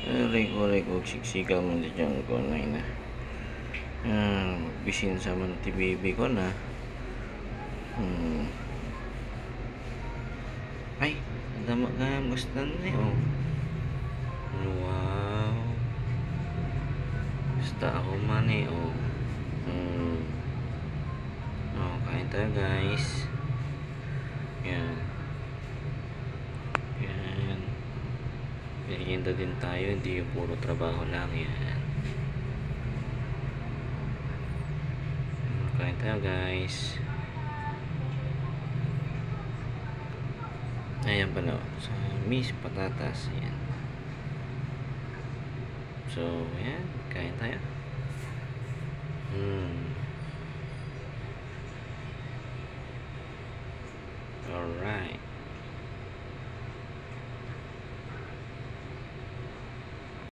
Aray ko, siksikan mo dyan ko na ina. Bisin sa man ti baby ko na. Ay, dama ka gusto na oh. Wow. Gusto ako man oh. Kain tayo guys. Yan. Merienda din tayo, hindi yung puro trabaho lang yan. Kain tayo guys. Ayan pala, sa Miss Patatas yan. So yan, kain tayo. Alright.